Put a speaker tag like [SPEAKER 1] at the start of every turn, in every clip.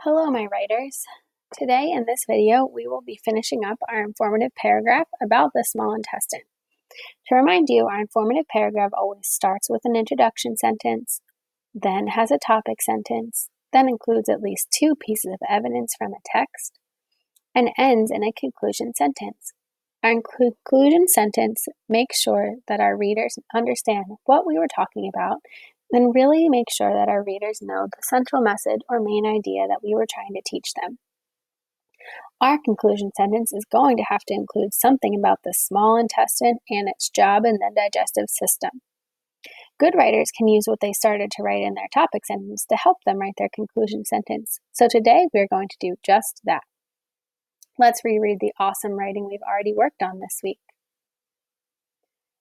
[SPEAKER 1] Hello, my writers. Today in this video, we will be finishing up our informative paragraph about the small intestine. To remind you, our informative paragraph always starts with an introduction sentence, then has a topic sentence, then includes at least two pieces of evidence from a text, and ends in a conclusion sentence. Our conclusion sentence makes sure that our readers understand what we were talking about and really make sure that our readers know the central message or main idea that we were trying to teach them. Our conclusion sentence is going to have to include something about the small intestine and its job in the digestive system. Good writers can use what they started to write in their topic sentence to help them write their conclusion sentence. So today we're going to do just that. Let's reread the awesome writing we've already worked on this week.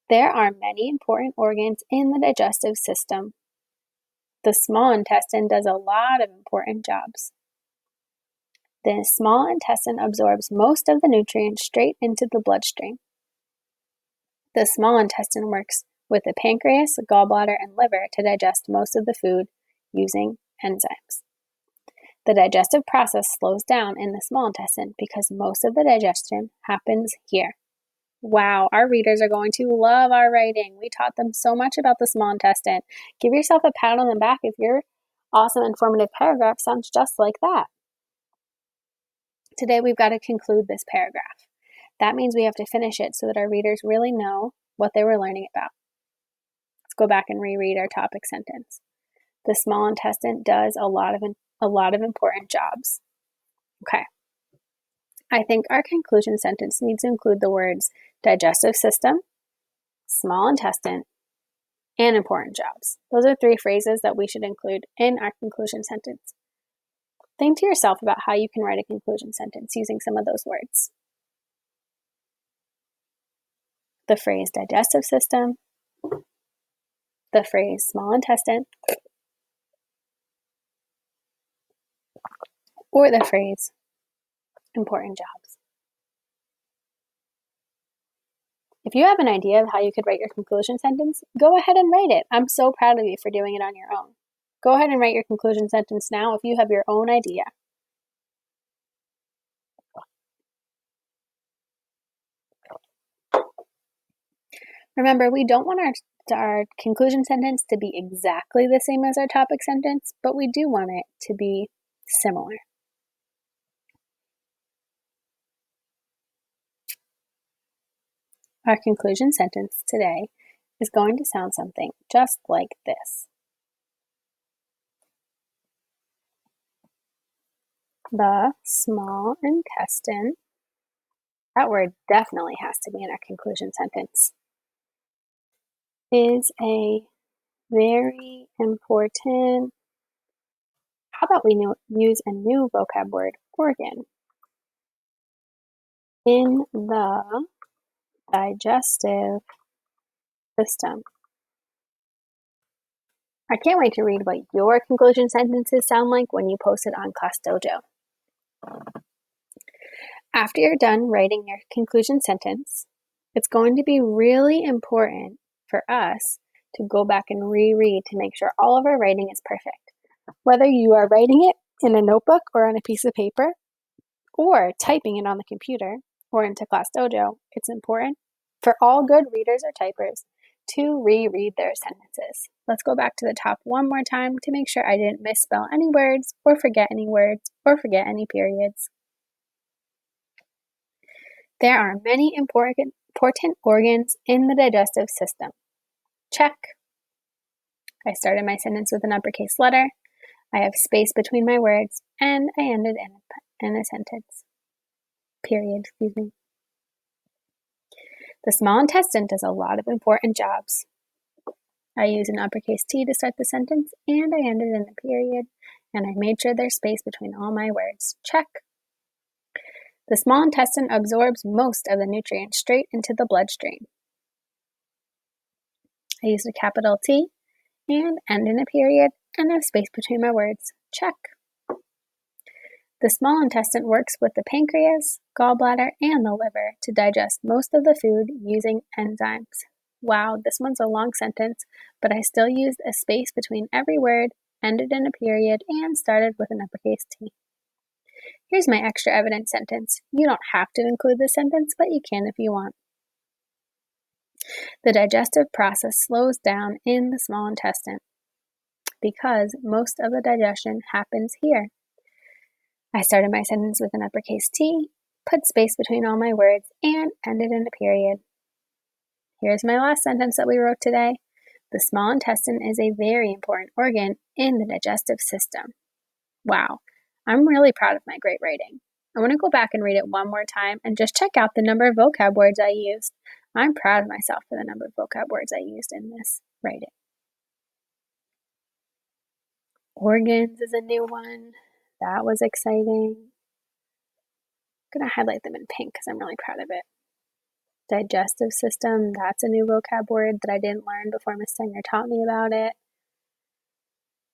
[SPEAKER 1] There are many important organs in the digestive system. The small intestine does a lot of important jobs. The small intestine absorbs most of the nutrients straight into the bloodstream. The small intestine works with the pancreas, gallbladder, and liver to digest most of the food using enzymes. The digestive process slows down in the small intestine because most of the digestion happens here. Wow, our readers are going to love our writing. We taught them so much about the small intestine. Give yourself a pat on the back if your awesome informative paragraph sounds just like that. Today we've got to conclude this paragraph. That means we have to finish it so that our readers really know what they were learning about. Let's go back and reread our topic sentence. The small intestine does a lot of important jobs. Okay. I think our conclusion sentence needs to include the words digestive system, small intestine, and important jobs. Those are three phrases that we should include in our conclusion sentence. Think to yourself about how you can write a conclusion sentence using some of those words. The phrase digestive system, the phrase small intestine, or the phrase important jobs. If you have an idea of how you could write your conclusion sentence, go ahead and write it. I'm so proud of you for doing it on your own. Go ahead and write your conclusion sentence now if you have your own idea. Remember, we don't want our conclusion sentence to be exactly the same as our topic sentence, but we do want it to be similar. Our conclusion sentence today is going to sound something just like this. The small intestine, that word definitely has to be in our conclusion sentence, is a very important, how about we use a new vocab word, organ, in the digestive system. I can't wait to read what your conclusion sentences sound like when you post it on Class Dojo. After you're done writing your conclusion sentence, it's going to be really important for us to go back and reread to make sure all of our writing is perfect. Whether you are writing it in a notebook or on a piece of paper, or typing it on the computer or into Class Dojo, it's important for all good readers or typers to reread their sentences. Let's go back to the top one more time to make sure I didn't misspell any words or forget any periods. There are many important organs in the digestive system. Check. I started my sentence with an uppercase letter. I have space between my words, and I ended in a sentence. Period, The small intestine does a lot of important jobs. I use an uppercase T to start the sentence, and I ended in a period, and I made sure there's space between all my words. Check. The small intestine absorbs most of the nutrients straight into the bloodstream. I used a capital T and end in a period and have space between my words. Check. The small intestine works with the pancreas, gallbladder, and the liver to digest most of the food using enzymes. Wow, this one's a long sentence, but I still used a space between every word, ended in a period, and started with an uppercase T. Here's my extra evidence sentence. You don't have to include this sentence, but you can if you want. The digestive process slows down in the small intestine because most of the digestion happens here. I started my sentence with an uppercase T, put space between all my words, and ended in a period. Here's my last sentence that we wrote today. The small intestine is a very important organ in the digestive system. Wow, I'm really proud of my great writing. I want to go back and read it one more time and just check out the number of vocab words I used. I'm proud of myself for the number of vocab words I used in this writing. Organs is a new one. That was exciting. I'm going to highlight them in pink because I'm really proud of it. Digestive system, that's a new vocab word that I didn't learn before Miss Stenger taught me about it.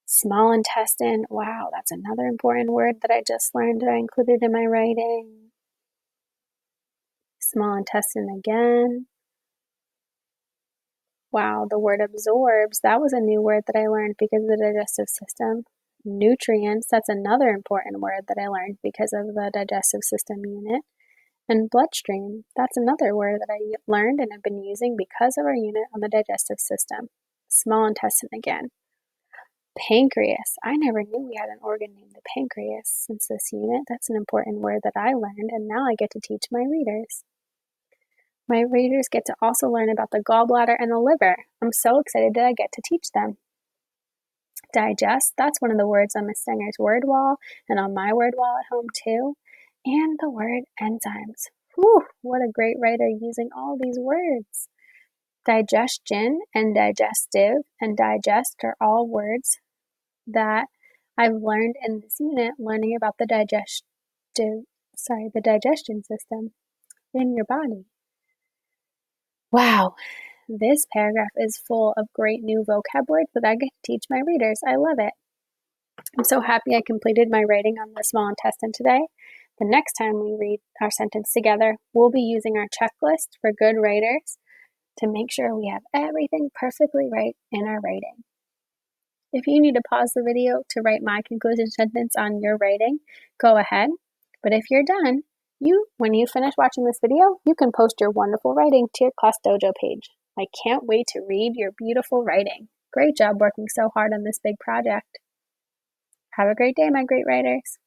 [SPEAKER 1] Small intestine, wow, that's another important word that I just learned that I included in my writing. Small intestine again. Wow, the word absorbs, that was a new word that I learned because of the digestive system. Nutrients, that's another important word that I learned because of the digestive system unit. And bloodstream, that's another word that I learned and have been using because of our unit on the digestive system. Small intestine again. Pancreas, I never knew we had an organ named the pancreas since this unit. That's an important word that I learned, and now I get to teach my readers. My readers get to also learn about the gallbladder and the liver. I'm so excited that I get to teach them. Digest, that's one of the words on Miss Stenger's word wall and on my word wall at home too. And the word enzymes. Whew, what a great writer using all these words. Digestion and digestive and digest are all words that I've learned in this unit, learning about the digestion system in your body. Wow, this paragraph is full of great new vocab words that I get to teach my readers. I love it. I'm so happy I completed my writing on the small intestine today. The next time we read our sentence together, we'll be using our checklist for good writers to make sure we have everything perfectly right in our writing. If you need to pause the video to write my conclusion sentence on your writing, go ahead. But if you're done, when you finish watching this video, you can post your wonderful writing to your Class Dojo page. I can't wait to read your beautiful writing. Great job working so hard on this big project. Have a great day, my great writers.